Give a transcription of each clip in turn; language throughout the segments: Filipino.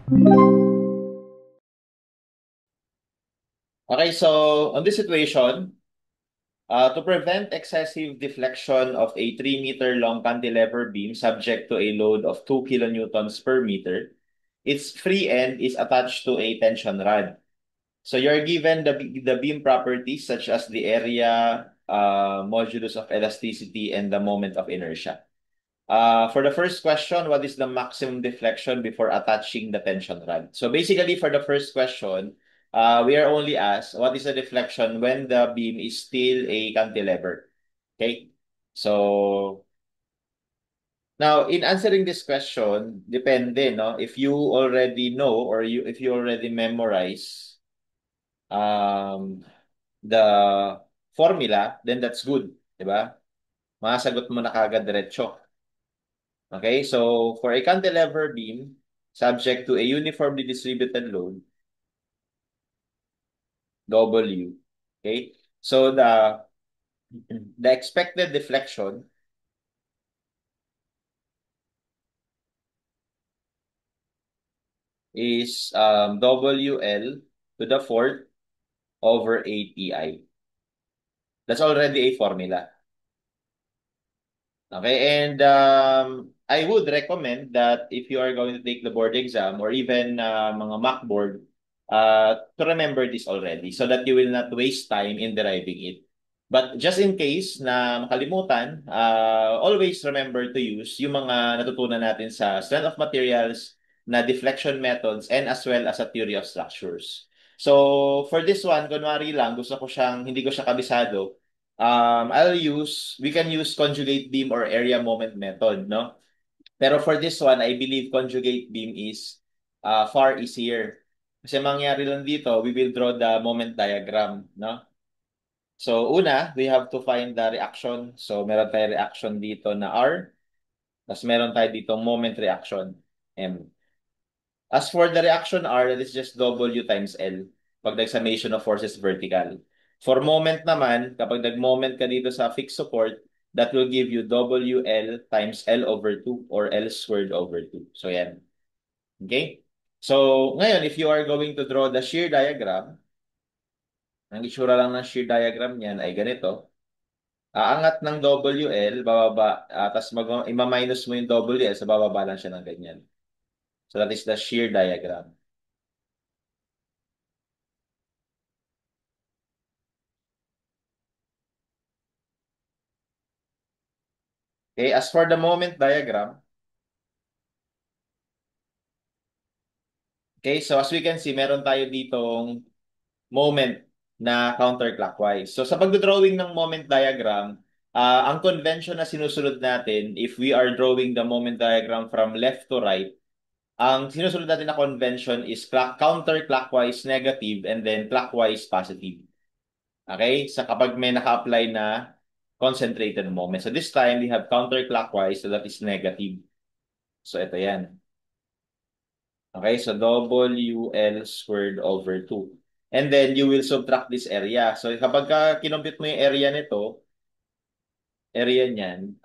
Okay, so on this situation, to prevent excessive deflection of a 3-meter long cantilever beam subject to a load of 2 kilonewtons per meter, its free end is attached to a tension rod. So you're given the beam properties such as the area, modulus of elasticity, and the moment of inertia. For the first question, what is the maximum deflection before attaching the tension rod? So basically, for the first question, we are only asked what is the deflection when the beam is still a cantilever. Okay? So now, in answering this question, depende, no? If you already know or if you already memorize um, the formula, then that's good, di ba? Masagot mo na kagad diretso. Okay, so for a cantilever beam subject to a uniformly distributed load, W, okay, so the expected deflection is WL to the fourth over 8EI. That's already a formula. Okay, and I would recommend that if you are going to take the board exam or even mga mock board, to remember this already so that you will not waste time in deriving it. But just in case na makalimutan, always remember to use yung mga natutunan natin sa strength of materials na deflection methods and as well as a theory of structures. So for this one, kunwari lang, hindi ko siya kabisado, we can use conjugate beam or area moment method, no? Pero for this one, I believe conjugate beam is far easier. Kasi mangyari lang dito, we will draw the moment diagram, no? So una, we have to find the reaction. So meron tayo reaction dito na R, tapos meron tayo dito moment reaction, M. As for the reaction R, that is just W times L pag nag-summation of forces vertical. For moment naman, kapag nag-moment ka dito sa fixed support, that will give you WL times L over 2 or L squared over 2. So yan. Okay? So ngayon, if you are going to draw the shear diagram, ang itsura lang ng shear diagram niyan ay ganito. Aangat ng WL, bababa, tapos ima-minus mo yung WL, sa bababa lang siya ng ganyan. So that is the shear diagram. Okay, as for the moment diagram, okay, so as we can see, meron tayo ditong moment na counterclockwise. So sa pagdodrawing ng moment diagram, ang convention na sinusunod natin, if we are drawing the moment diagram from left to right, ang sinusunod natin na convention is counterclockwise negative and then clockwise positive. Okay? Sa kapag may naka-apply na concentrated moment. So this time, we have counterclockwise, so that is negative. So ito yan. Okay, so WL squared over 2. And then you will subtract this area. So kapag kinompute mo yung area niyan,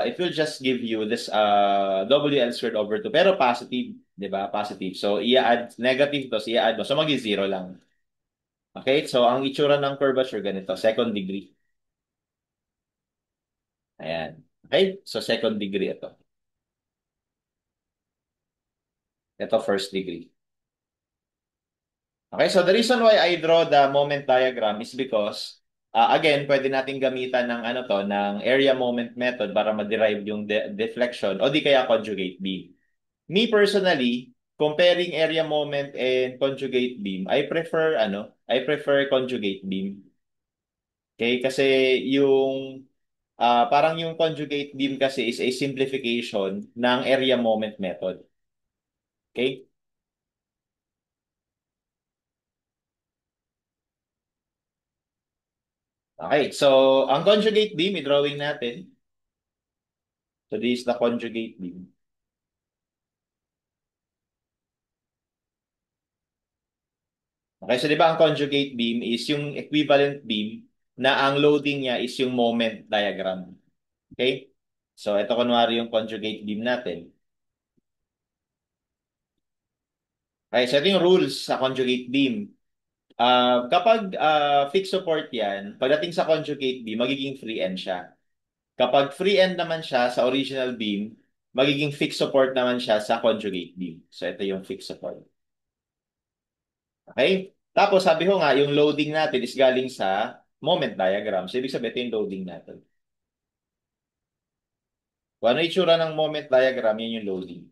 it will just give you this WL squared over 2. Pero positive, di ba? Positive. So i-add negative to, so i-add mo. So mag-zero lang. Okay, so ang itsura ng curvature ganito, second degree. Ayan. Okay, so second degree ito. Ito first degree. Okay, so the reason why I draw the moment diagram is because, again, pwede natin gamitan ng ano to, ng area moment method para ma-derive yung deflection o di kaya conjugate beam. Me personally, comparing area moment and conjugate beam, I prefer conjugate beam. Okay, kasi yung parang yung conjugate beam kasi is a simplification ng area moment method. Okay? Okay, so ang conjugate beam, i-drawing natin. So this is the conjugate beam. Okay, so di ba ang conjugate beam is yung equivalent beam na ang loading niya is yung moment diagram. Okay? So ito kunwari yung conjugate beam natin. Okay, so ito yung rules sa conjugate beam. Kapag fixed support yan, pagdating sa conjugate beam, magiging free end siya. Kapag free end naman siya sa original beam, magiging fixed support naman siya sa conjugate beam. So ito yung fixed support. Okay? Tapos sabi ko nga, yung loading natin is galing sa moment diagram. So ibig sabihin, ito yung loading natin. Kung ano itsura ng moment diagram, yun yung loading.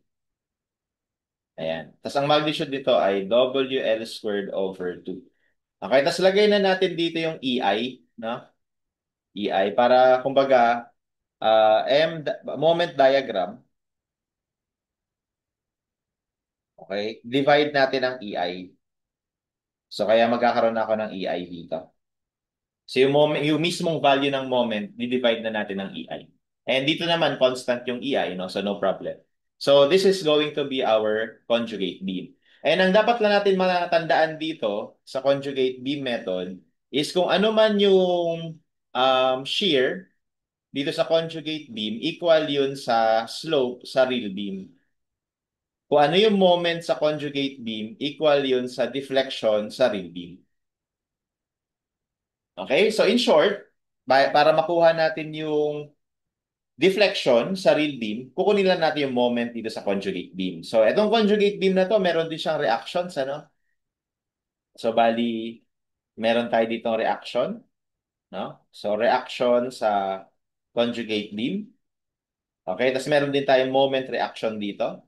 Ayan. Tapos ang magnitude nito ay WL squared over 2. Okay, tapos lagay na natin dito yung EI, no? EI para kumbaga moment diagram, okay? Divide natin ang EI. So kaya magkakaroon ako ng EI dito. So yung moment, yung mismong value ng moment, di-divide na natin ng EI. And dito naman constant yung EI, no? So no problem. So this is going to be our conjugate beam. And ang dapat lang natin matandaan dito sa conjugate beam method is kung ano man yung shear dito sa conjugate beam, equal yun sa slope sa real beam. Kung ano yung moment sa conjugate beam, equal yun sa deflection sa real beam. Okay? So in short, para makuha natin yung deflection sa real beam, kukunin lang natin yung moment dito sa conjugate beam. So itong conjugate beam na to, meron din siyang reactions, ano? So bali, meron tayo ditong reaction, no? So reaction sa conjugate beam. Okay? Tapos meron din tayong moment reaction dito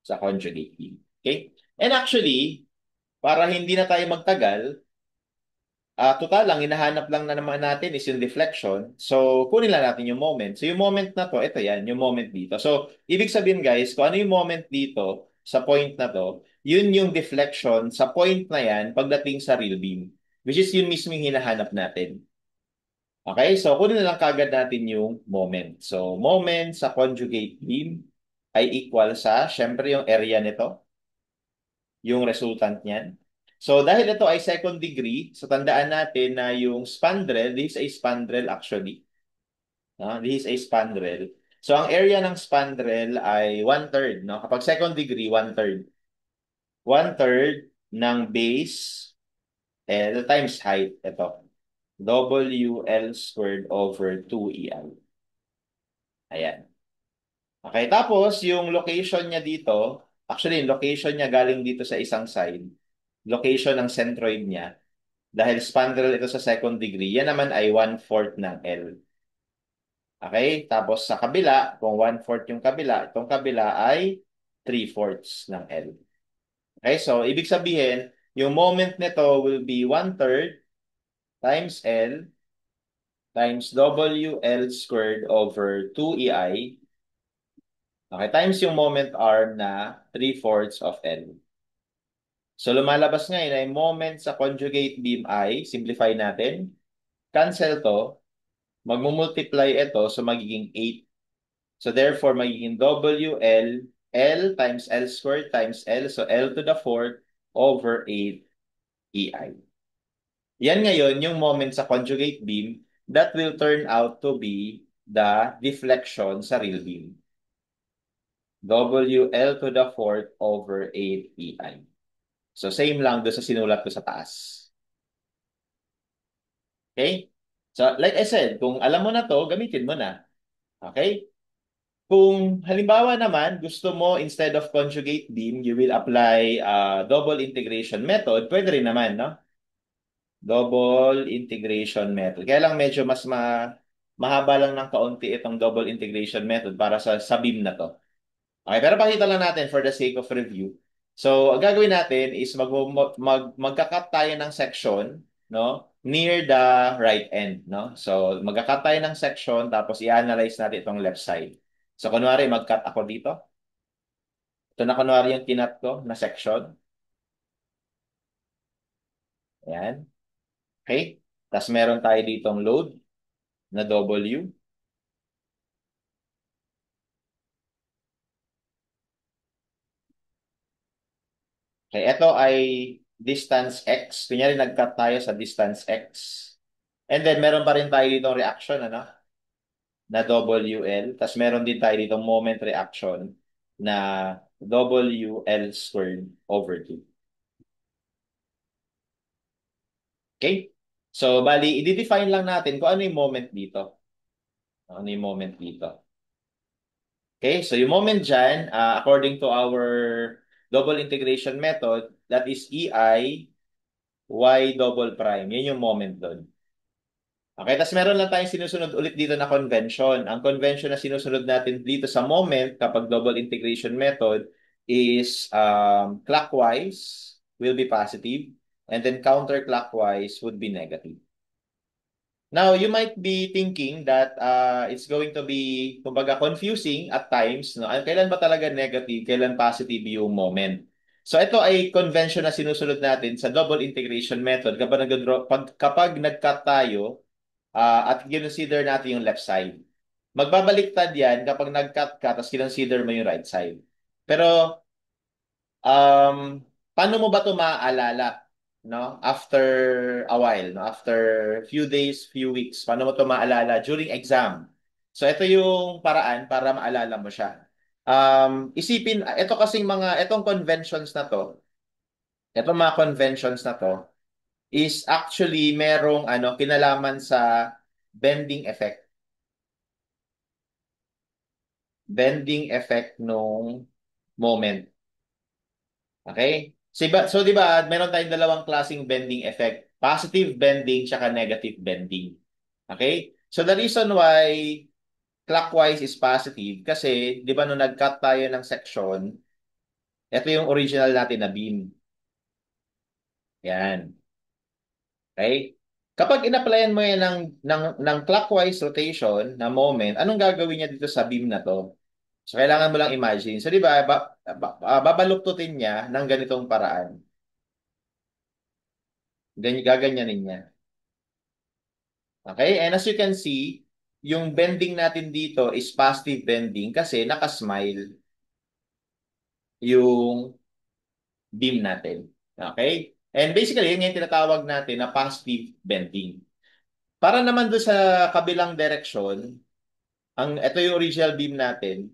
sa conjugate beam. Okay? And actually, para hindi na tayo magtagal, total lang, hinahanap lang na naman natin is yung deflection. So, kunin lang natin yung moment. So, yung moment na to, ito yan, yung moment dito. So, ibig sabihin guys, kung ano yung moment dito sa point na to, yun yung deflection sa point na yan pagdating sa real beam. Which is yun mismo yung hinahanap natin. Okay? So, kunin na lang kagad natin yung moment. So, moment sa conjugate beam ay equal sa, syempre, yung area nito, yung resultant niyan. So dahil ito ay second degree, so tandaan natin na yung spandrel, this is a spandrel actually. This is a spandrel. So ang area ng spandrel ay 1/3. No? Kapag second degree, 1/3. 1/3 ng base L times height. Ito. WL squared over 2EL. Ayan. Okay, tapos yung location niya dito, actually yung location niya galing dito sa isang side, location ng centroid niya, dahil spandrel ito sa second degree, yan naman ay 1/4 ng L. Okay? Tapos sa kabila, kung 1/4 yung kabila, itong kabila ay 3/4 ng L. Okay? So, ibig sabihin, yung moment nito will be 1/3 times L times WL squared over 2EI. Okay? Times yung moment arm na 3/4 of L. So, lumalabas ngayon ay moment sa conjugate beam ay, simplify natin, cancel to, magmumultiply ito, so magiging 8. So therefore, magiging WL, L times L squared times L, so L to the fourth over 8 EI. Yan ngayon yung moment sa conjugate beam that will turn out to be the deflection sa real beam. WL to the fourth over 8 EI. So same lang doon sa sinulat ko sa taas. Okay? So like I said, kung alam mo na to, gamitin mo na. Okay? Kung halimbawa naman, gusto mo instead of conjugate beam, you will apply double integration method, pwede rin naman, no? Double integration method. Kaya lang medyo mahaba lang ng kaunti itong double integration method para sa beam na to. Okay, pero pakita lang natin for the sake of review. So, ang gagawin natin is magka-cut tayo ng section, no? Near the right end, no? So, magka-cut tayo ng section tapos i-analyze natin itong left side. So, kunwari mag-cut ako dito. Ito na kunwari yung kinat ko na section. Ayan. Okay? Tapos meron tayo ditong load na W. Okay, ito ay distance X. Kunyari nag-cut tayo sa distance X. And then meron pa rin tayo ditong reaction, ano? Na WL. Tapos meron din tayo ditong moment reaction. na WL squared over 2. Okay? So, bali, i-define lang natin kung ano yung moment dito. Ano yung moment dito. Okay? So, yung moment dyan, according to our double integration method, that is EI y double prime. Yun yung moment doon. Okay, tapos meron lang tayong sinusunod ulit dito na convention. Ang convention na sinusunod natin dito sa moment kapag double integration method is clockwise will be positive and then counterclockwise would be negative. Now, you might be thinking that it's going to be, kumbaga, confusing at times. No? Kailan ba talaga negative, kailan positive yung moment? So, ito ay convention na sinusunod natin sa double integration method kapag nag-cut tayo at consider natin yung left side. Magbabaliktad yan kapag nag-cut ka tapos consider mo yung right side. Pero paano mo ba ito maaalala? No? After a while, no? After few days, few weeks, paano mo ito maalala during exam? So ito yung paraan para maalala mo siya. Isipin, itong conventions na to, itong mga conventions na to, is actually merong kinalaman sa bending effect. Bending effect nung moment. Okay? So, di ba, meron tayong dalawang klaseng bending effect. Positive bending tsaka negative bending. Okay? So, the reason why clockwise is positive kasi, di ba, nung nag-cut tayo ng section, ito yung original natin na beam. Yan. Okay? Kapag in-applyan mo yan ng clockwise rotation na moment, anong gagawin niya dito sa beam na to? So, kailangan mo lang imagine. So, di ba, babaluktutin niya ng ganitong paraan. Gaganyanin niya. Okay? And as you can see, yung bending natin dito is positive bending kasi nakasmile yung beam natin. Okay? And basically, yun yung tinatawag natin na positive bending. Para naman doon sa kabilang direksyon, ito yung original beam natin.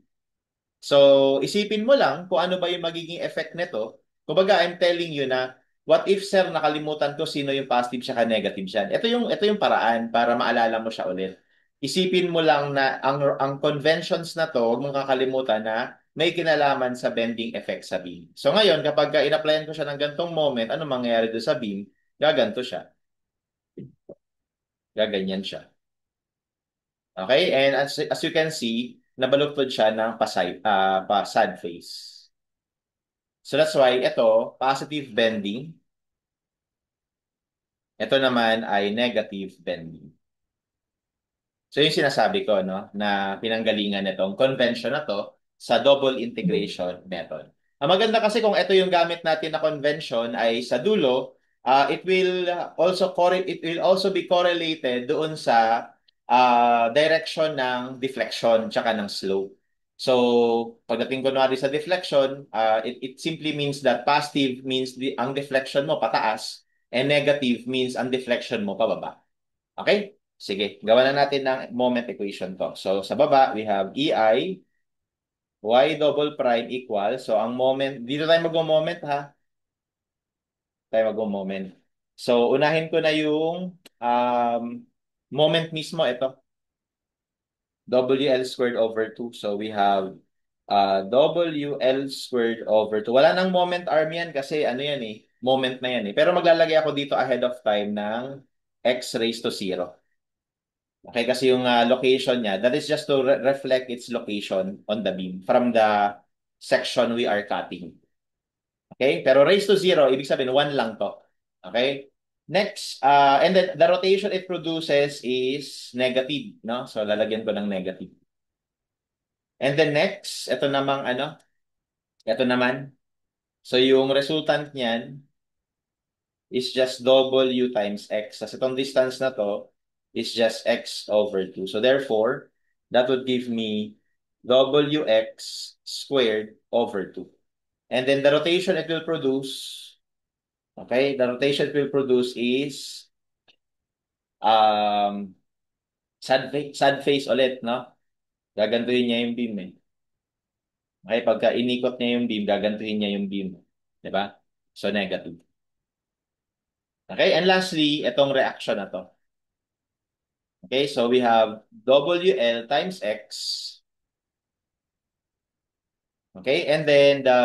So, isipin mo lang kung ano ba yung magiging effect nito. Kumbaga, I'm telling you na, what if, sir, nakalimutan ko sino yung positive siya negative siya. Ito yung paraan para maalala mo siya ulit. Isipin mo lang na ang conventions na to, huwag mong kakalimutan na may kinalaman sa bending effect sa beam. So ngayon, kapag in-applyan ko siya ng gantong moment, ano mangyayari doon sa beam? Gaganto siya. Gaganyan siya. Okay? And as you can see, nabaluktot siya ng pa-sad face. So that's why ito, positive bending. Ito naman ay negative bending. So yung sinasabi ko, no, na pinanggalingan nitong convention na to sa double integration method. Ang maganda kasi kung ito yung gamit natin na convention ay sa dulo, it will also be correlated doon sa direction ng deflection tsaka ng slope. So, pagdating kunwari sa deflection, it simply means that positive means ang deflection mo pataas and negative means ang deflection mo pababa. Okay? Sige, gawa na natin ng moment equation to. So, sa baba, we have EI, Y double prime equal. So, ang moment, dito tayo mag-moment ha. Tayo mag-moment. So, unahin ko na yung moment mismo. Ito, WL squared over 2. So, we have WL squared over 2. Wala nang moment arm yan kasi ano yan eh, moment na yan eh. Pero maglalagay ako dito ahead of time ng x raised to 0. Okay, kasi yung location niya, that is just to reflect its location on the beam from the section we are cutting. Okay, pero raised to 0, ibig sabihin 1 lang to. Okay? Next, and then the rotation it produces is negative, no? So lalagyan ko ng negative. And then next, ito naman. So yung resultant niyan is just W times X. Kasi itong distance na to is just X over 2. So therefore, that would give me WX squared over 2. And then the rotation it will produce, okay, the rotation it will produce is um, sad face ulit, no? Gagantuhin niya yung beam eh. Okay, pagka inikot niya yung beam, gagantuhin niya yung beam. Di ba? So, negative. Okay, and lastly, itong reaction na to. Okay, so we have WL times X. Okay, and then the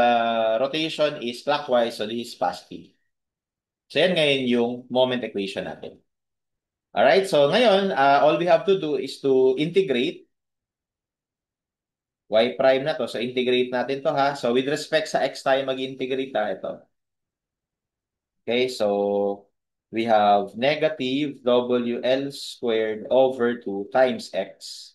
rotation is clockwise, so this is positive. So, yan ngayon yung moment equation natin. Alright, so ngayon, all we have to do is to integrate y prime na to. So, integrate natin to ha. So, with respect sa x tayo mag-integrate ha. Ito. Okay, so we have negative WL squared over 2 times x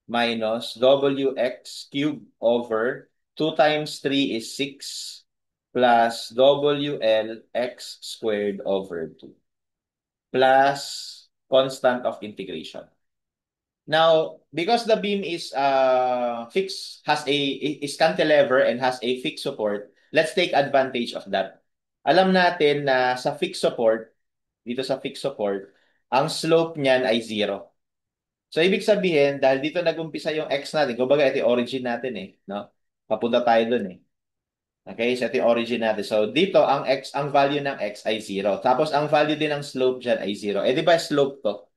minus WX cubed over 2 times 3 is 6 plus WL x squared over 2 plus constant of integration. Now, because the beam is fixed, is cantilever and has a fixed support, let's take advantage of that. Alam natin na sa fixed support, dito sa fixed support, ang slope niyan ay 0. So, ibig sabihin, dahil dito nag-umpisa yung x natin, kumbaga ito yung origin natin eh, no? Papunta tayo dun eh. Okay, so ito yung origin natin. So, dito, ang value ng x ay 0. Tapos, ang value din ng slope dyan ay 0. Eh, di ba slope to?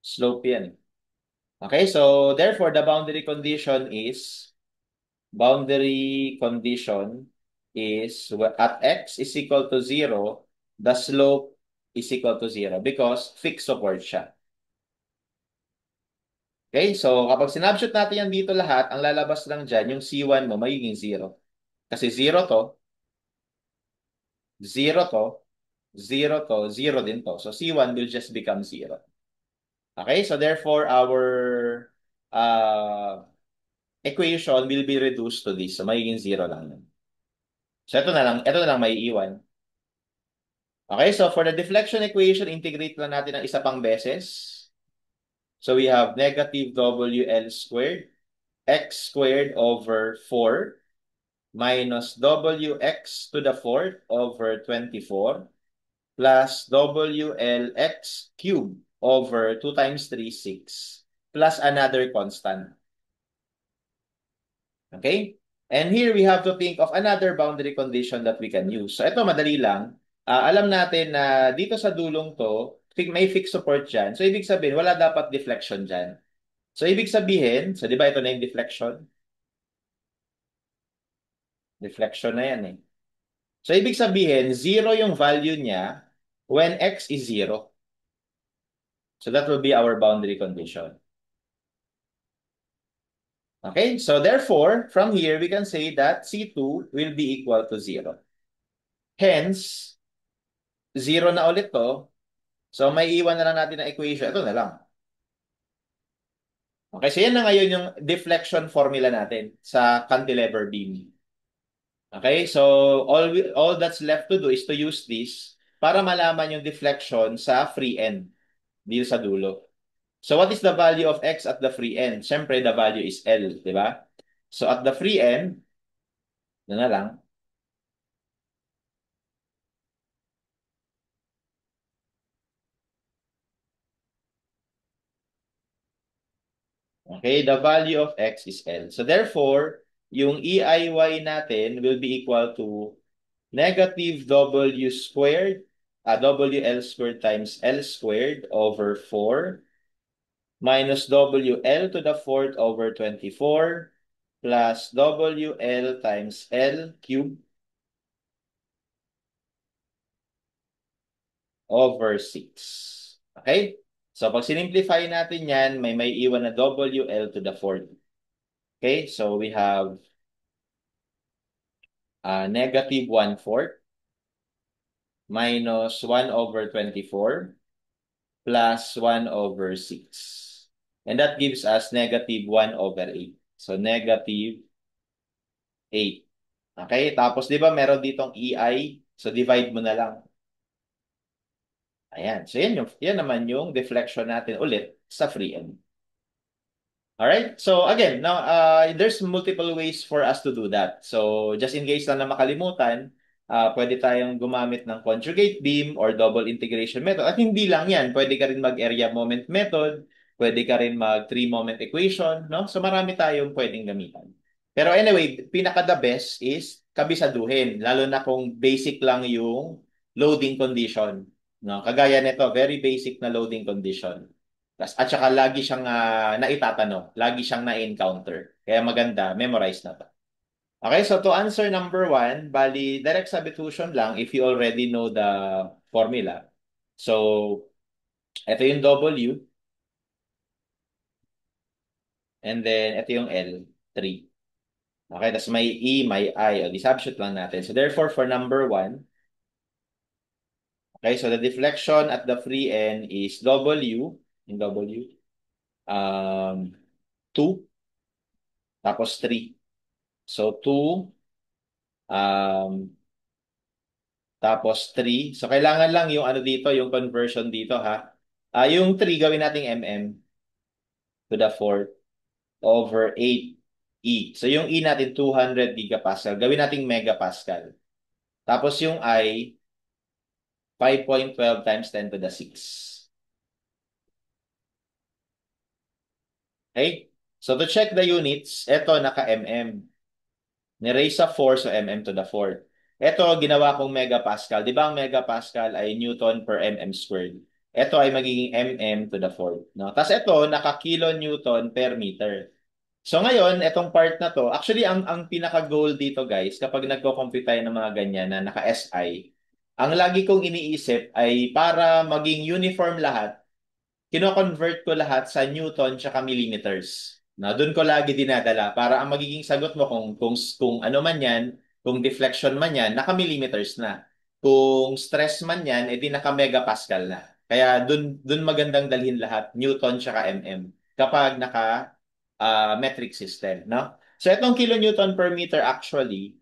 Slope yan. Okay, so therefore the boundary condition is at x is equal to 0, the slope is equal to 0 because fixed support siya. Okay, so kapag sinabshoot natin yan dito lahat, ang lalabas lang dyan, yung C1 mo magiging 0. Kasi 0 to, 0 to, 0 to, 0 din to. So C1 will just become 0. Okay, so therefore our uh, equation will be reduced to this. So, magiging 0 lang yun. So, ito na lang may iwan. Okay, so for the deflection equation, integrate lang natin ng isa pang beses. So, we have negative WL squared, x squared over 4 minus WX to the fourth over 24 plus WLX cubed over 2 times 3, 6 plus another constant. Okay? And here we have to think of another boundary condition that we can use. So ito madali lang. Alam natin na dito sa dulong to, may fixed support dyan. So ibig sabihin, wala dapat deflection dyan. So ibig sabihin, so di ba ito na yung deflection? Deflection na yan eh. So ibig sabihin, 0 yung value niya when x is 0. So that will be our boundary condition. Okay, so therefore, from here, we can say that C2 will be equal to 0. Hence, 0 na ulit to. So, may iwan na lang natin na equation. Ito na lang. Okay, so yan na ngayon yung deflection formula natin sa cantilever beam. Okay, so all that's left to do is to use this para malaman yung deflection sa free end dito sa dulo. So, what is the value of x at the free end? Siyempre, the value is L, di ba? So, at the free end, na lang. Okay, the value of x is L. So therefore, yung EIY natin will be equal to negative W squared, WL squared times L squared over 4 minus WL to the fourth over 24 plus WL times L cubed over 6. Okay? So pag sinimplify natin yan, may iwan na WL to the fourth. Okay? So we have negative 1/4 minus 1 over 24 plus 1 over 6. And that gives us negative 1 over 8. So, negative 8. Okay? Tapos, di ba meron ditong EI? So, divide mo na lang. Ayan. So, yan naman yung deflection natin ulit sa free end. Alright? So, again, now, there's multiple ways for us to do that. So, just in case lang na makalimutan, pwede tayong gumamit ng conjugate beam or double integration method. At hindi lang yan, pwede ka rin mag-area moment method, Pwede ka rin mag three-moment equation, no? So marami tayong pwedeng gamitan. Pero anyway, pinaka-the best is kabisaduhin, lalo na kung basic lang yung loading condition. No? Kagaya nito, very basic na loading condition. At saka lagi siyang naitatanong, lagi siyang na-encounter. Kaya maganda, memorize na to. Okay, so to answer number one, bali, direct substitution lang if you already know the formula. So, ito yung W, and then ito yung L, 3. Okay, tapos may E, may I. O, di substitute lang natin. So, therefore, for number one, okay, so the deflection at the free end is W, in W, 2, tapos 3. So, 2, um, tapos 3. So, kailangan lang yung ano dito, yung conversion dito, ha? Yung 3, gawin nating mm to the fourth over 8 E. So, yung E natin, 200 gigapascal. Gawin nating megapascal. Tapos yung I, 5.12 times 10 to the 6. Okay? So, to check the units, eto naka-mm. Ni-raise sa 4, so mm to the 4. Ito, ginawa kong megapascal. Di ba ang megapascal ay Newton per mm squared? Ito ay magiging mm to the 4. No? Tapos ito, naka-kilonewton per meter. So ngayon, itong part na to, actually ang pinaka-goal dito guys, kapag nagko-compute tayo ng mga ganyan na naka-SI, ang lagi kong iniisip ay para maging uniform lahat, kino-convert ko lahat sa Newton tsaka millimeters. Na doon ko lagi dinadala para ang magiging sagot mo kung ano man 'yan, kung deflection man 'yan, naka-millimeters na. Kung stress man 'yan, edi naka-megapascal na. Kaya doon magandang dalhin lahat, Newton tsaka mm kapag naka metric system, no? So itong kilonewton per meter actually,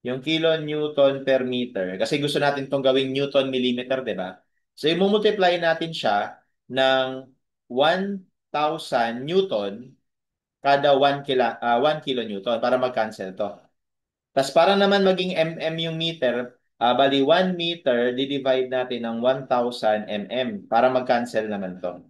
yung kilonewton per meter, kasi gusto natin itong gawing newton millimeter, di ba? So, i-multiply natin siya ng 1,000 newton kada 1 kilonewton para mag-cancel to. Tapos para naman maging mm yung meter, bali 1 meter, di-divide natin ng 1,000 mm para mag-cancel naman to.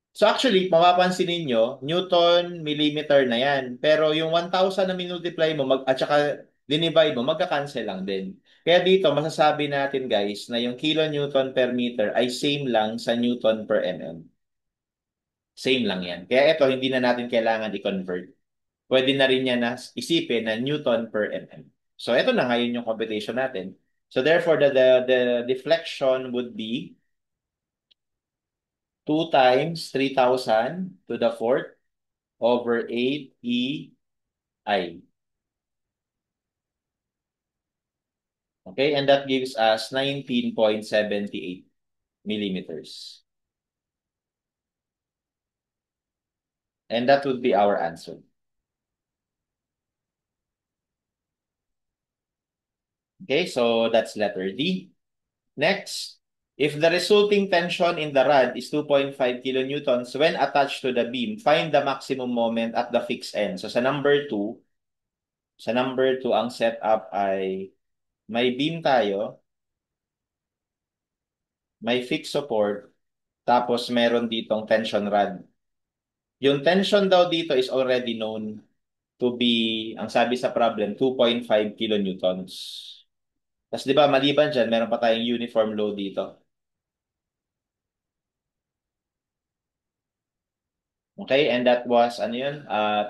So actually, mapapansin ninyo, Newton, millimeter na yan. Pero yung 1,000 na minultiply mo at saka dinivide mo, magka-cancel lang din. Kaya dito, masasabi natin guys na yung kilonewton per meter ay same lang sa Newton per mm. Same lang yan. Kaya ito, hindi na natin kailangan i-convert. Pwede na rin yan na isipin na Newton per mm. So ito na ngayon yung computation natin. So therefore, the deflection would be 2 times 3,000 to the fourth over 8 EI. Okay, and that gives us 19.78 millimeters. And that would be our answer. Okay, so that's letter D. Next, if the resulting tension in the rod is 2.5 kilonewtons when attached to the beam, find the maximum moment at the fixed end. So sa number 2, ang setup ay may beam tayo, may fixed support, tapos meron ditong tension rod. Yung tension daw dito is already known to be, ang sabi sa problem, 2.5 kilonewtons. Tapos di ba, maliban dyan, meron pa tayong uniform load dito. Okay, and that was, ano yun,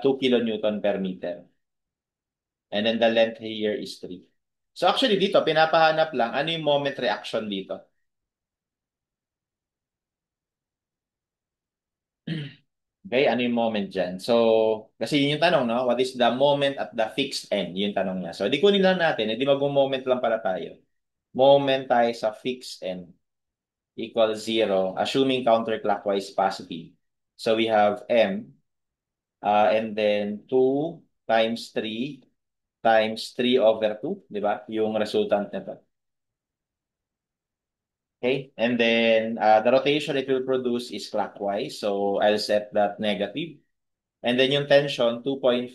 2 kilonewton per meter. And then the length here is 3. So actually dito, pinapahanap lang, ano yung moment reaction dito? Okay, ano yung moment dyan? So, kasi yun yung tanong, no? What is the moment at the fixed end? Yun yung tanong niya. So, di kunin lang natin, di mag-moment lang pala tayo. Moment tayo sa fixed end equals 0, assuming counterclockwise positive. So, we have M, and then 2 times 3 times 3 over 2, di ba? Yung resultant nito. Okay, and then the rotation it will produce is clockwise. So, I'll set that negative. And then yung tension, 2.5.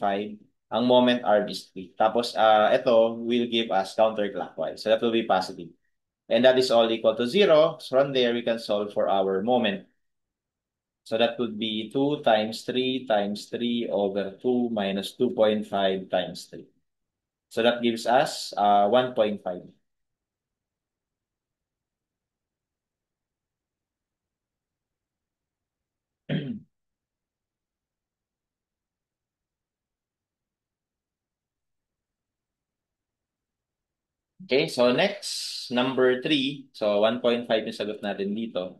Ang moment arm is 3. Tapos, ito will give us counterclockwise. So, that will be positive. And that is all equal to 0. So, from there, we can solve for our moment. So that would be 2 times 3 times 3 over 2 minus 2.5 times 3. So that gives us 1.5. Okay, so next, number 3. So 1.5 yung sagot natin dito.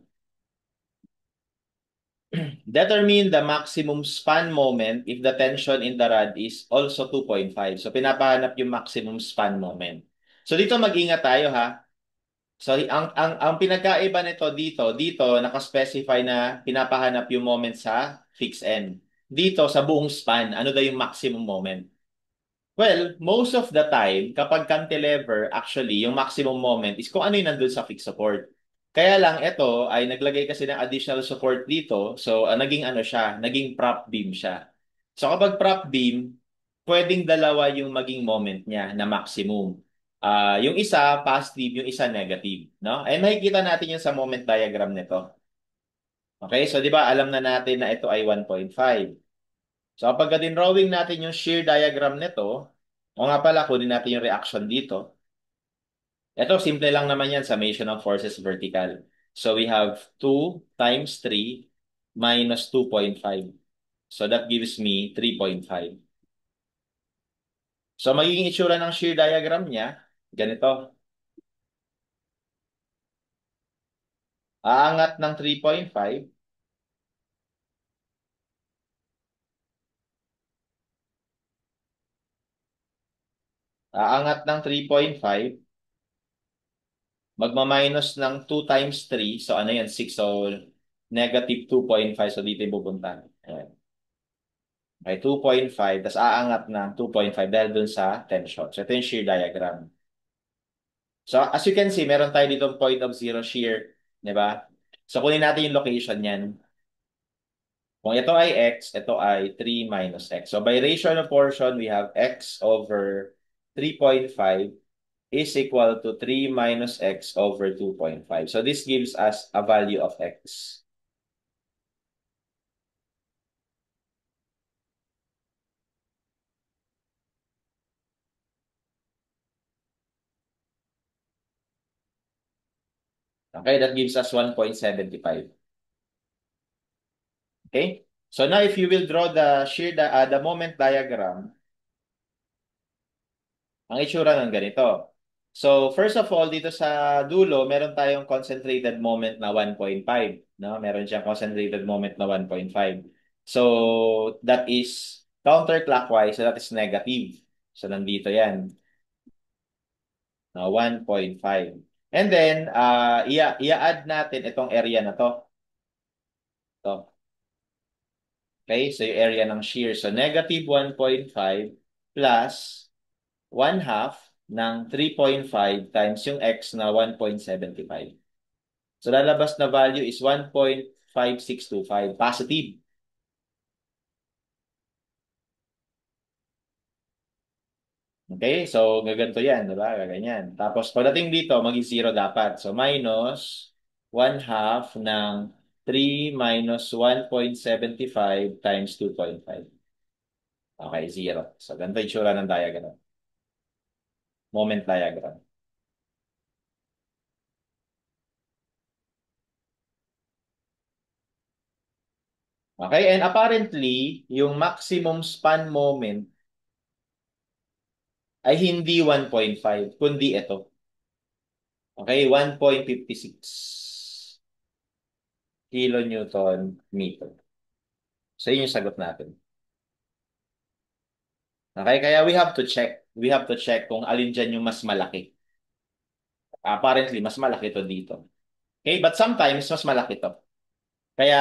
Determine the maximum span moment if the tension in the rod is also 2.5. So pinapahanap yung maximum span moment. So dito mag-ingat tayo ha. So ang pinagkaiba nito dito naka-specify na pinapahanap yung moment sa fixed end. Dito sa buong span, ano daw yung maximum moment? Well, most of the time, kapag cantilever, actually, yung maximum moment is kung ano yung nandun sa fixed support. Kaya lang, ito ay naglagay kasi ng additional support dito. So, naging ano siya, naging prop beam siya. So, kapag prop beam, pwedeng dalawa yung maging moment niya na maximum. Yung isa, positive, yung isa, negative. No? And makikita natin yung sa moment diagram nito. Okay, so di ba alam na natin na ito ay 1.5. So kapag drawing natin yung shear diagram nito, o nga pala, kunin natin yung reaction dito. Ito, simple lang naman yan, summation of forces vertical. So we have 2 times 3 minus 2.5. So that gives me 3.5. So magiging itsura ng shear diagram niya, ganito. Aangat ng 3.5, aangat ng 3.5, magma-minus ng 2 times 3. So ano yan? 6. So negative 2.5. So dito yung pupunta. Ayan. Okay, 2.5. Tapos aangat ng 2.5 dahil dun sa tension. So ito yung shear diagram. So as you can see, meron tayo dito point of zero shear. Di ba? So kunin natin yung location yan. Kung ito ay x, ito ay 3 minus x. So by ratio of portion, we have x over 3.5 is equal to 3 minus x over 2.5. So this gives us a value of x. Okay, that gives us 1.75. Okay? So now if you will draw the moment diagram, ang itsura ng ganito. So first of all, dito sa dulo, meron tayong concentrated moment na 1.5. No? Meron siyang concentrated moment na 1.5. So that is counterclockwise, so that is negative. So nandito yan, no? 1.5. And then, ia-add natin itong area na to. To. Okay, so yung area ng shear. So negative 1.5 plus 1 half ng 3.5 times yung x na 1.75. So lalabas na value is 1.5625. Positive. Okay, so gaganto yan, di ba? Gaganyan. Tapos pagdating dito, maging 0 dapat. So minus 1 half ng 3 minus 1.75 times 2.5. Okay, 0. So ganito yung tsura ng diagram. Moment diagram. Okay, and apparently, yung maximum span moment ay hindi 1.5, kundi ito. Okay, 1.56 kilonewton meter. So, yun yung sagot natin. Okay, kaya we have to check. We have to check kung alin dyan yung mas malaki. Apparently, mas malaki to dito. Okay, but sometimes, mas malaki to. Kaya,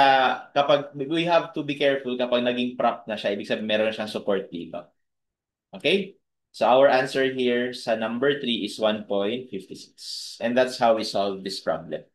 kapag we have to be careful kapag naging prop na siya, ibig sabihin meron siyang support dito. Okay? So, our answer here sa number 3 is 1.56. And that's how we solve this problem.